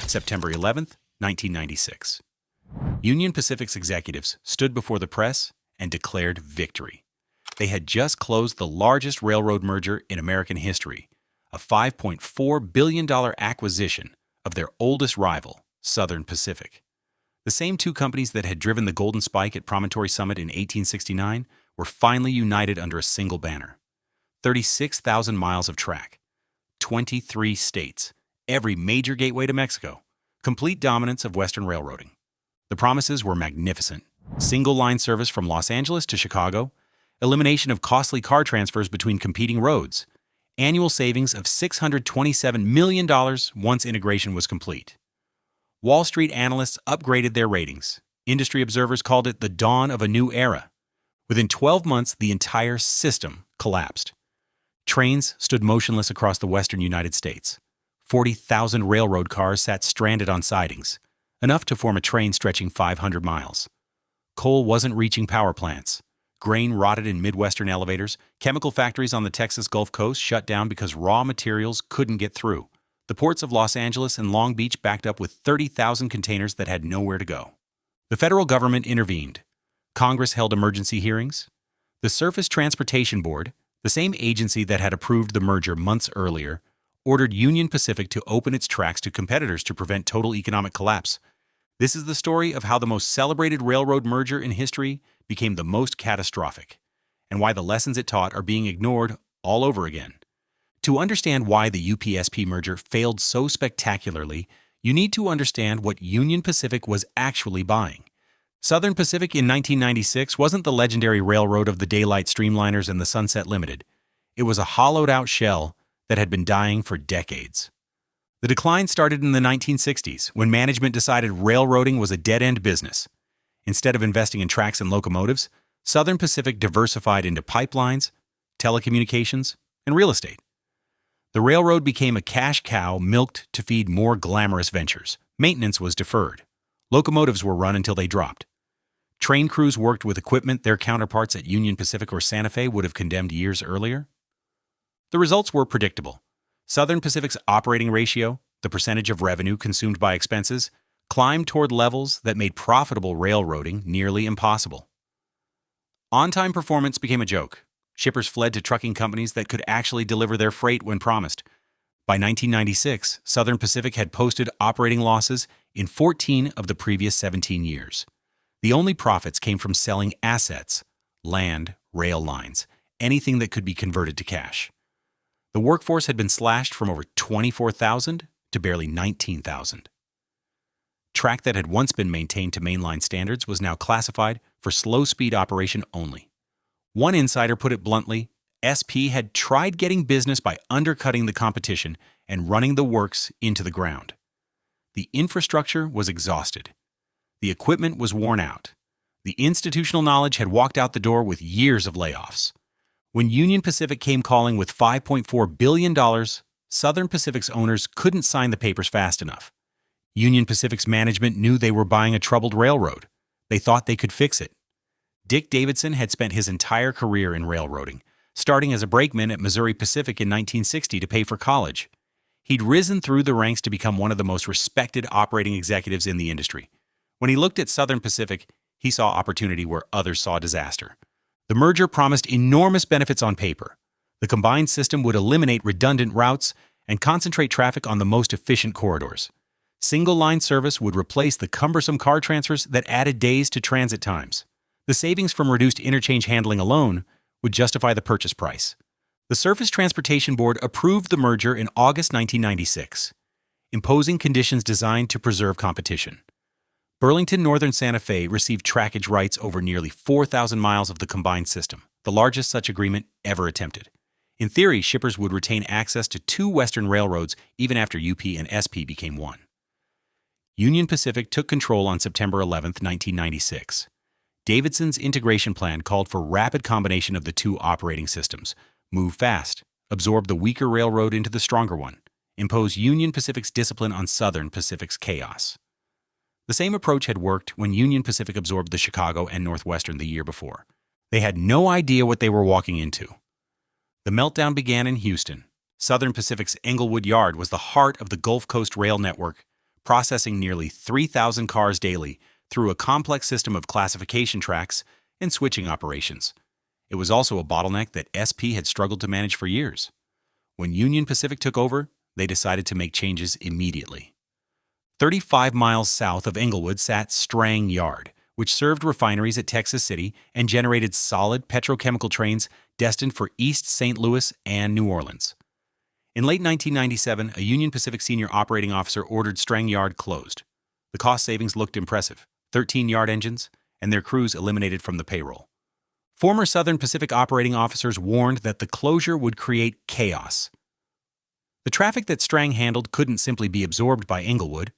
September 11th, 1996. Union Pacific's executives stood before the press and declared victory. They had just closed the largest railroad merger in American history, a $5.4 billion acquisition of their oldest rival, Southern Pacific. The same two companies that had driven the Golden Spike at Promontory Summit in 1869 were finally united under a single banner. 36,000 miles of track, 23 states, every major gateway to Mexico, complete dominance of Western railroading. The promises were magnificent. Single-line service from Los Angeles to Chicago, elimination of costly car transfers between competing roads, annual savings of $627 million once integration was complete. Wall Street analysts upgraded their ratings. Industry observers called it the dawn of a new era. Within 12 months, the entire system collapsed. Trains stood motionless across the western United States. 40,000 railroad cars sat stranded on sidings, enough to form a train stretching 500 miles. Coal wasn't reaching power plants. Grain rotted in Midwestern elevators. Chemical factories on the Texas Gulf Coast shut down because raw materials couldn't get through. The ports of Los Angeles and Long Beach backed up with 30,000 containers that had nowhere to go. The federal government intervened. Congress held emergency hearings. The Surface Transportation Board, the same agency that had approved the merger months earlier, ordered Union Pacific to open its tracks to competitors to prevent total economic collapse. This is the story of how the most celebrated railroad merger in history became the most catastrophic, and why the lessons it taught are being ignored all over again. To understand why the UPSP merger failed so spectacularly, you need to understand what Union Pacific was actually buying. Southern Pacific in 1996 wasn't the legendary railroad of the Daylight Streamliners and the Sunset Limited. It was a hollowed-out shell that had been dying for decades. The decline started in the 1960s, when management decided railroading was a dead-end business. Instead of investing in tracks and locomotives, Southern Pacific diversified into pipelines, telecommunications, and real estate. The railroad became a cash cow milked to feed more glamorous ventures. Maintenance was deferred. Locomotives were run until they dropped. Train crews worked with equipment their counterparts at Union Pacific or Santa Fe would have condemned years earlier. The results were predictable. Southern Pacific's operating ratio, the percentage of revenue consumed by expenses, climbed toward levels that made profitable railroading nearly impossible. On-time performance became a joke. Shippers fled to trucking companies that could actually deliver their freight when promised. By 1996, Southern Pacific had posted operating losses in 14 of the previous 17 years. The only profits came from selling assets, land, rail lines, anything that could be converted to cash. The workforce had been slashed from over 24,000 to barely 19,000. Track that had once been maintained to mainline standards was now classified for slow-speed operation only. One insider put it bluntly, SP had tried getting business by undercutting the competition and running the works into the ground. The infrastructure was exhausted. The equipment was worn out. The institutional knowledge had walked out the door with years of layoffs. When Union Pacific came calling with $5.4 billion, Southern Pacific's owners couldn't sign the papers fast enough. Union Pacific's management knew they were buying a troubled railroad. They thought they could fix it. Dick Davidson had spent his entire career in railroading, starting as a brakeman at Missouri Pacific in 1960 to pay for college. He'd risen through the ranks to become one of the most respected operating executives in the industry. When he looked at Southern Pacific, he saw opportunity where others saw disaster. The merger promised enormous benefits on paper. The combined system would eliminate redundant routes and concentrate traffic on the most efficient corridors. Single-line service would replace the cumbersome car transfers that added days to transit times. The savings from reduced interchange handling alone would justify the purchase price. The Surface Transportation Board approved the merger in August 1996, imposing conditions designed to preserve competition. Burlington Northern Santa Fe received trackage rights over nearly 4,000 miles of the combined system, the largest such agreement ever attempted. In theory, shippers would retain access to two Western railroads even after UP and SP became one. Union Pacific took control on September 11, 1996. Davidson's integration plan called for rapid combination of the two operating systems, move fast, absorb the weaker railroad into the stronger one, impose Union Pacific's discipline on Southern Pacific's chaos. The same approach had worked when Union Pacific absorbed the Chicago and Northwestern the year before. They had no idea what they were walking into. The meltdown began in Houston. Southern Pacific's Englewood Yard was the heart of the Gulf Coast rail network, processing nearly 3,000 cars daily through a complex system of classification tracks and switching operations. It was also a bottleneck that SP had struggled to manage for years. When Union Pacific took over, they decided to make changes immediately. 35 miles south of Englewood sat Strang Yard, which served refineries at Texas City and generated solid petrochemical trains destined for East St. Louis and New Orleans. In late 1997, a Union Pacific senior operating officer ordered Strang Yard closed. The cost savings looked impressive: 13 yard engines, and their crews eliminated from the payroll. Former Southern Pacific operating officers warned that the closure would create chaos. The traffic that Strang handled couldn't simply be absorbed by Englewood.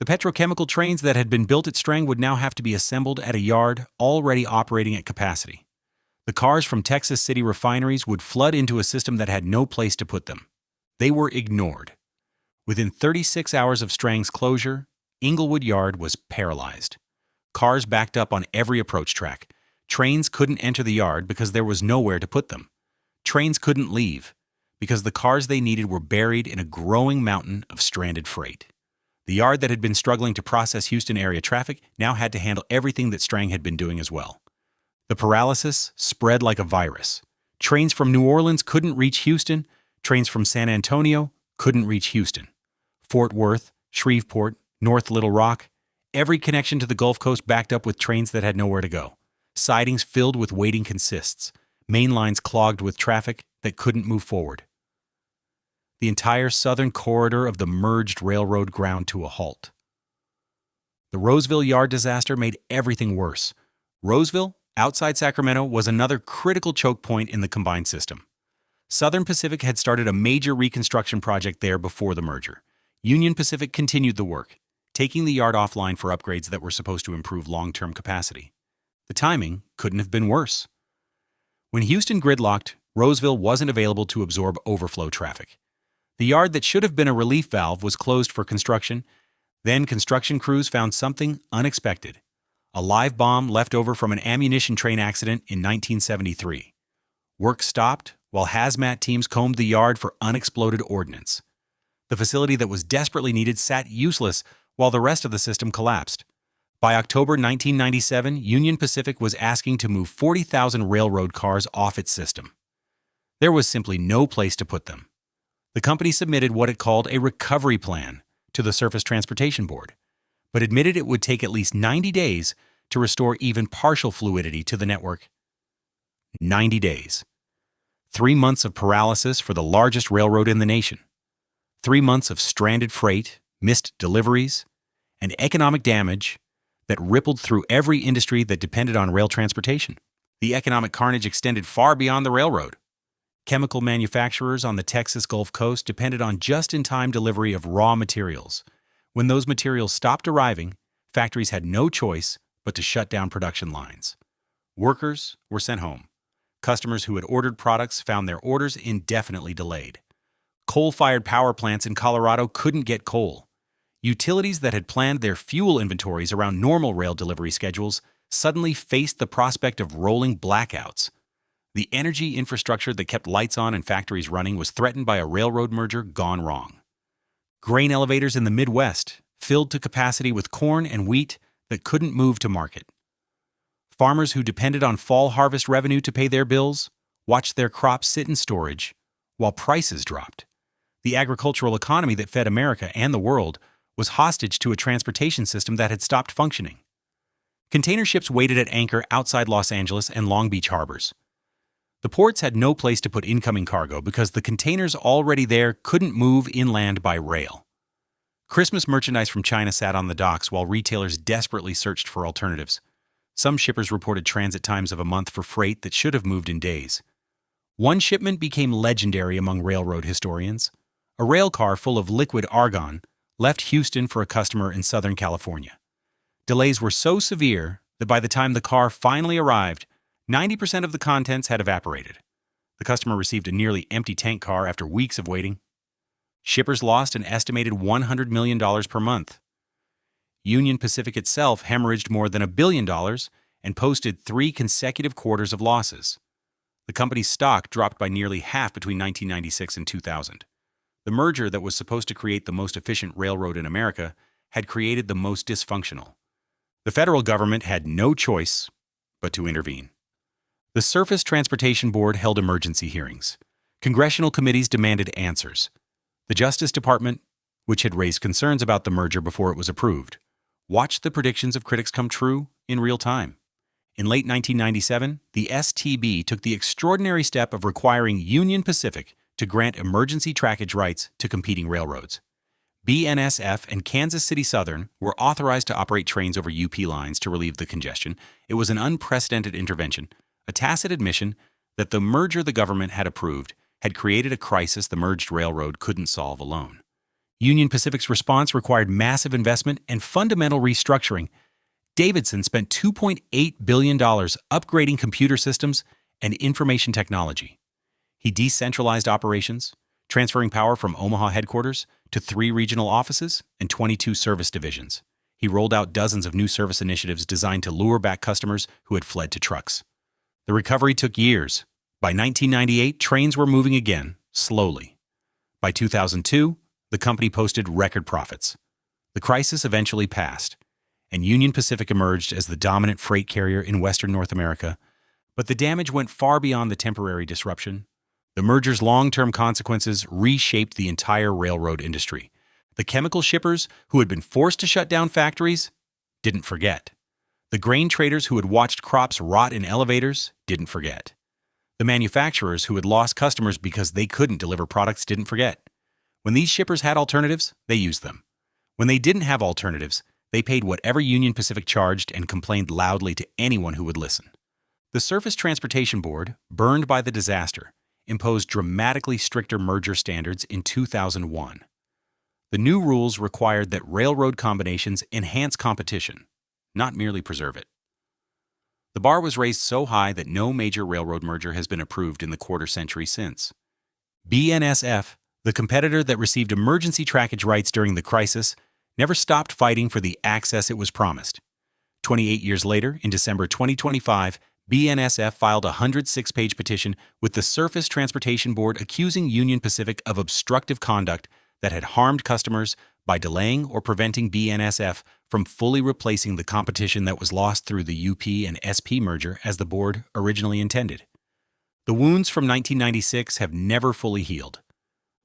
The petrochemical trains that had been built at Strang would now have to be assembled at a yard already operating at capacity. The cars from Texas City refineries would flood into a system that had no place to put them. They were ignored. Within 36 hours of Strang's closure, Englewood Yard was paralyzed. Cars backed up on every approach track. Trains couldn't enter the yard because there was nowhere to put them. Trains couldn't leave because the cars they needed were buried in a growing mountain of stranded freight. The yard that had been struggling to process Houston area traffic now had to handle everything that Strang had been doing as well. The paralysis spread like a virus. Trains from New Orleans couldn't reach Houston. Trains from San Antonio couldn't reach Houston. Fort Worth, Shreveport, North Little Rock, every connection to the Gulf Coast backed up with trains that had nowhere to go. Sidings filled with waiting consists. Main lines clogged with traffic that couldn't move forward. The entire southern corridor of the merged railroad ground to a halt. The Roseville Yard disaster made everything worse. Roseville, outside Sacramento, was another critical choke point in the combined system. Southern Pacific had started a major reconstruction project there before the merger. Union Pacific continued the work, taking the yard offline for upgrades that were supposed to improve long-term capacity. The timing couldn't have been worse. When Houston gridlocked, Roseville wasn't available to absorb overflow traffic. The yard that should have been a relief valve was closed for construction. Then construction crews found something unexpected: a live bomb left over from an ammunition train accident in 1973. Work stopped while hazmat teams combed the yard for unexploded ordnance. The facility that was desperately needed sat useless while the rest of the system collapsed. By October 1997, Union Pacific was asking to move 40,000 railroad cars off its system. There was simply no place to put them. The company submitted what it called a recovery plan to the Surface Transportation Board, but admitted it would take at least 90 days to restore even partial fluidity to the network. 90 days. 3 months of paralysis for the largest railroad in the nation. 3 months of stranded freight, missed deliveries, and economic damage that rippled through every industry that depended on rail transportation. The economic carnage extended far beyond the railroad. Chemical manufacturers on the Texas Gulf Coast depended on just-in-time delivery of raw materials. When those materials stopped arriving, factories had no choice but to shut down production lines. Workers were sent home. Customers who had ordered products found their orders indefinitely delayed. Coal-fired power plants in Colorado couldn't get coal. Utilities that had planned their fuel inventories around normal rail delivery schedules suddenly faced the prospect of rolling blackouts. The energy infrastructure that kept lights on and factories running was threatened by a railroad merger gone wrong. Grain elevators in the Midwest filled to capacity with corn and wheat that couldn't move to market. Farmers who depended on fall harvest revenue to pay their bills watched their crops sit in storage while prices dropped. The agricultural economy that fed America and the world was hostage to a transportation system that had stopped functioning. Container ships waited at anchor outside Los Angeles and Long Beach harbors. The ports had no place to put incoming cargo because the containers already there couldn't move inland by rail. Christmas merchandise from China sat on the docks while retailers desperately searched for alternatives. Some shippers reported transit times of a month for freight that should have moved in days. One shipment became legendary among railroad historians. A rail car full of liquid argon left Houston for a customer in Southern California. Delays were so severe that by the time the car finally arrived, 90% of the contents had evaporated. The customer received a nearly empty tank car after weeks of waiting. Shippers lost an estimated $100 million per month. Union Pacific itself hemorrhaged more than $1 billion and posted 3 consecutive quarters of losses. The company's stock dropped by nearly half between 1996 and 2000. The merger that was supposed to create the most efficient railroad in America had created the most dysfunctional. The federal government had no choice but to intervene. The Surface Transportation Board held emergency hearings. Congressional committees demanded answers. The Justice Department, which had raised concerns about the merger before it was approved, watched the predictions of critics come true in real time. In late 1997, the STB took the extraordinary step of requiring Union Pacific to grant emergency trackage rights to competing railroads. BNSF and Kansas City Southern were authorized to operate trains over UP lines to relieve the congestion. It was an unprecedented intervention, a tacit admission that the merger the government had approved had created a crisis the merged railroad couldn't solve alone. Union Pacific's response required massive investment and fundamental restructuring. Davidson spent $2.8 billion upgrading computer systems and information technology. He decentralized operations, transferring power from Omaha headquarters to 3 regional offices and 22 service divisions. He rolled out dozens of new service initiatives designed to lure back customers who had fled to trucks. The recovery took years. By 1998, trains were moving again, slowly. By 2002, the company posted record profits. The crisis eventually passed, and Union Pacific emerged as the dominant freight carrier in Western North America. But the damage went far beyond the temporary disruption. The merger's long-term consequences reshaped the entire railroad industry. The chemical shippers who had been forced to shut down factories didn't forget. The grain traders who had watched crops rot in elevators didn't forget. The manufacturers who had lost customers because they couldn't deliver products didn't forget. When these shippers had alternatives, they used them. When they didn't have alternatives, they paid whatever Union Pacific charged and complained loudly to anyone who would listen. The Surface Transportation Board, burned by the disaster, imposed dramatically stricter merger standards in 2001. The new rules required that railroad combinations enhance competition, not merely preserve it. The bar was raised so high that no major railroad merger has been approved in the quarter century since. BNSF, the competitor that received emergency trackage rights during the crisis, never stopped fighting for the access it was promised. 28 years later, in December 2025, BNSF filed a 106-page petition with the Surface Transportation Board accusing Union Pacific of obstructive conduct that had harmed customers by delaying or preventing BNSF from fully replacing the competition that was lost through the UP and SP merger as the board originally intended. The wounds from 1996 have never fully healed.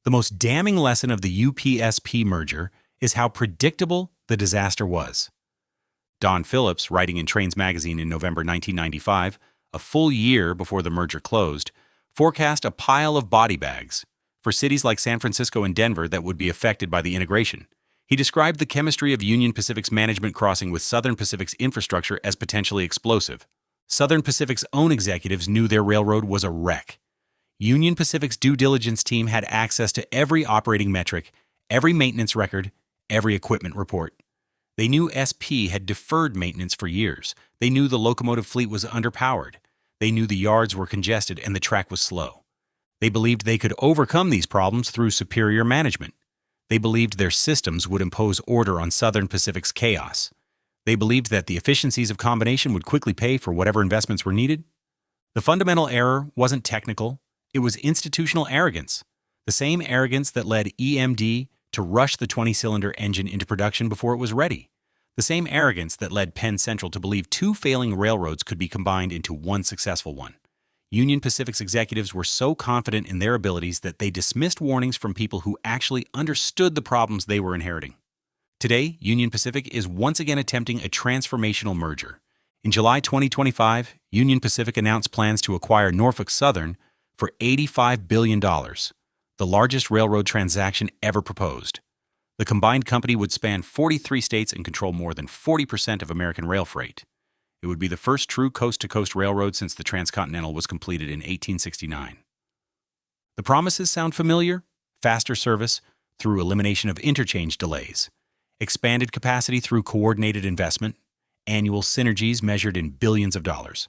The most damning lesson of the UP-SP merger is how predictable the disaster was. Don Phillips, writing in Trains magazine in November 1995, a full year before the merger closed, forecast a pile of body bags for cities like San Francisco and Denver that would be affected by the integration. He described the chemistry of Union Pacific's management crossing with Southern Pacific's infrastructure as potentially explosive. Southern Pacific's own executives knew their railroad was a wreck. Union Pacific's due diligence team had access to every operating metric, every maintenance record, every equipment report. They knew SP had deferred maintenance for years. They knew the locomotive fleet was underpowered. They knew the yards were congested and the track was slow. They believed they could overcome these problems through superior management. They believed their systems would impose order on Southern Pacific's chaos. They believed that the efficiencies of combination would quickly pay for whatever investments were needed. The fundamental error wasn't technical. It was institutional arrogance. The same arrogance that led EMD to rush the 20-cylinder engine into production before it was ready. The same arrogance that led Penn Central to believe 2 failing railroads could be combined into one successful one. Union Pacific's executives were so confident in their abilities that they dismissed warnings from people who actually understood the problems they were inheriting. Today, Union Pacific is once again attempting a transformational merger. In July 2025, Union Pacific announced plans to acquire Norfolk Southern for $85 billion, the largest railroad transaction ever proposed. The combined company would span 43 states and control more than 40% of American rail freight. It would be the first true coast-to-coast railroad since the Transcontinental was completed in 1869. The promises sound familiar: faster service through elimination of interchange delays, expanded capacity through coordinated investment, annual synergies measured in billions of dollars,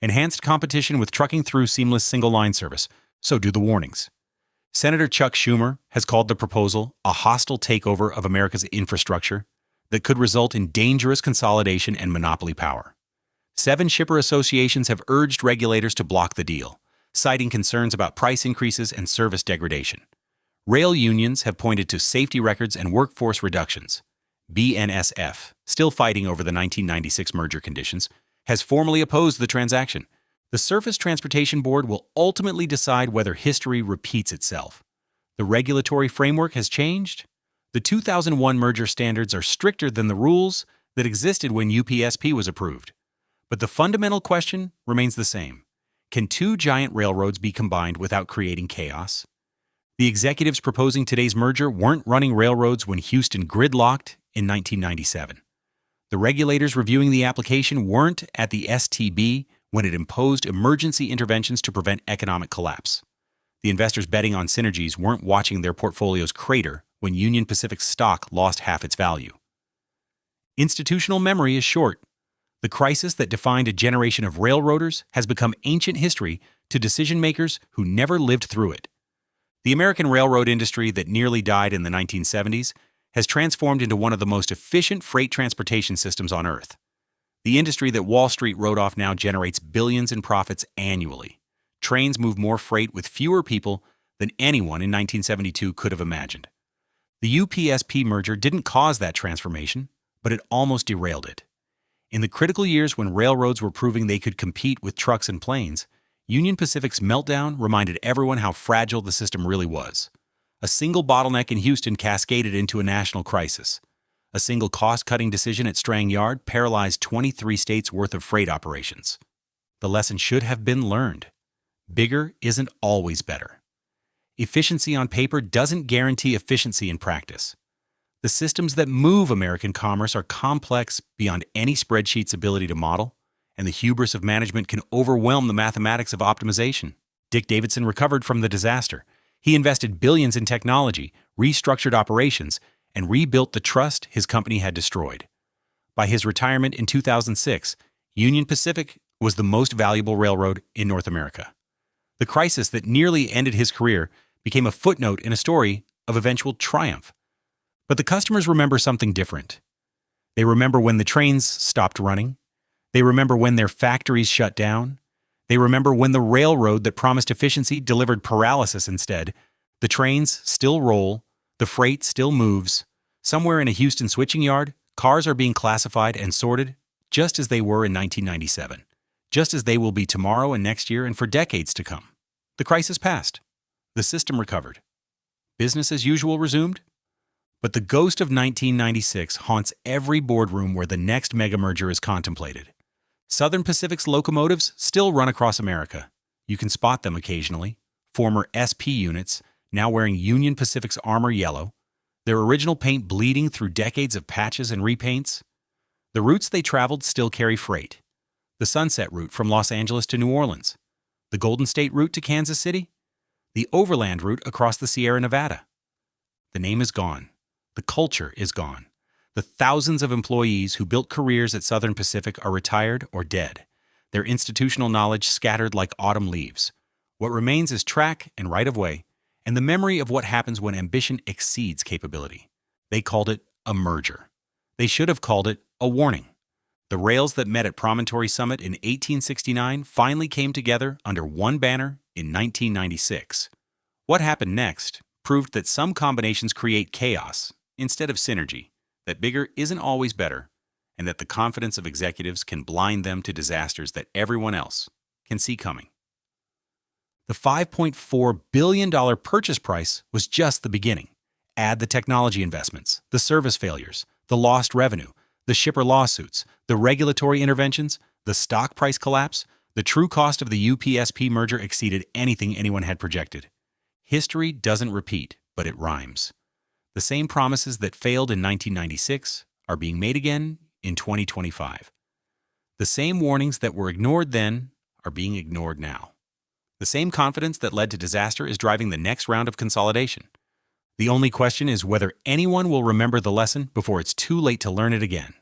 enhanced competition with trucking through seamless single-line service. So do the warnings. Senator Chuck Schumer has called the proposal a hostile takeover of America's infrastructure that could result in dangerous consolidation and monopoly power. 7 shipper associations have urged regulators to block the deal, citing concerns about price increases and service degradation. Rail unions have pointed to safety records and workforce reductions. BNSF, still fighting over the 1996 merger conditions, has formally opposed the transaction. The Surface Transportation Board will ultimately decide whether history repeats itself. The regulatory framework has changed. The 2001 merger standards are stricter than the rules that existed when UPSP was approved. But the fundamental question remains the same. Can two giant railroads be combined without creating chaos? The executives proposing today's merger weren't running railroads when Houston gridlocked in 1997. The regulators reviewing the application weren't at the STB when it imposed emergency interventions to prevent economic collapse. The investors betting on synergies weren't watching their portfolios crater when Union Pacific's stock lost half its value. Institutional memory is short. The crisis that defined a generation of railroaders has become ancient history to decision-makers who never lived through it. The American railroad industry that nearly died in the 1970s has transformed into one of the most efficient freight transportation systems on Earth. The industry that Wall Street wrote off now generates billions in profits annually. Trains move more freight with fewer people than anyone in 1972 could have imagined. The UPSP merger didn't cause that transformation, but it almost derailed it. In the critical years when railroads were proving they could compete with trucks and planes, Union Pacific's meltdown reminded everyone how fragile the system really was. A single bottleneck in Houston cascaded into a national crisis. A single cost-cutting decision at Strang Yard paralyzed 23 states' worth of freight operations. The lesson should have been learned. Bigger isn't always better. Efficiency on paper doesn't guarantee efficiency in practice. The systems that move American commerce are complex beyond any spreadsheet's ability to model, and the hubris of management can overwhelm the mathematics of optimization. Dick Davidson recovered from the disaster. He invested billions in technology, restructured operations, and rebuilt the trust his company had destroyed. By his retirement in 2006, Union Pacific was the most valuable railroad in North America. The crisis that nearly ended his career became a footnote in a story of eventual triumph. But the customers remember something different. They remember when the trains stopped running. They remember when their factories shut down. They remember when the railroad that promised efficiency delivered paralysis instead. The trains still roll. The freight still moves. Somewhere in a Houston switching yard, cars are being classified and sorted just as they were in 1997, just as they will be tomorrow and next year and for decades to come. The crisis passed. The system recovered. Business as usual resumed. But the ghost of 1996 haunts every boardroom where the next mega merger is contemplated. Southern Pacific's locomotives still run across America. You can spot them occasionally. Former SP units, now wearing Union Pacific's armor yellow, their original paint bleeding through decades of patches and repaints. The routes they traveled still carry freight. The Sunset route from Los Angeles to New Orleans. The Golden State route to Kansas City. The Overland route across the Sierra Nevada. The name is gone. The culture is gone. The thousands of employees who built careers at Southern Pacific are retired or dead, their institutional knowledge scattered like autumn leaves. What remains is track and right-of-way, and the memory of what happens when ambition exceeds capability. They called it a merger. They should have called it a warning. The rails that met at Promontory Summit in 1869 finally came together under one banner in 1996. What happened next proved that some combinations create chaos instead of synergy, that bigger isn't always better, and that the confidence of executives can blind them to disasters that everyone else can see coming. The $5.4 billion purchase price was just the beginning. Add the technology investments, the service failures, the lost revenue, the shipper lawsuits, the regulatory interventions, the stock price collapse. The true cost of the UPSP merger exceeded anything anyone had projected. History doesn't repeat, but it rhymes. The same promises that failed in 1996 are being made again in 2025. The same warnings that were ignored then are being ignored now. The same confidence that led to disaster is driving the next round of consolidation. The only question is whether anyone will remember the lesson before it's too late to learn it again.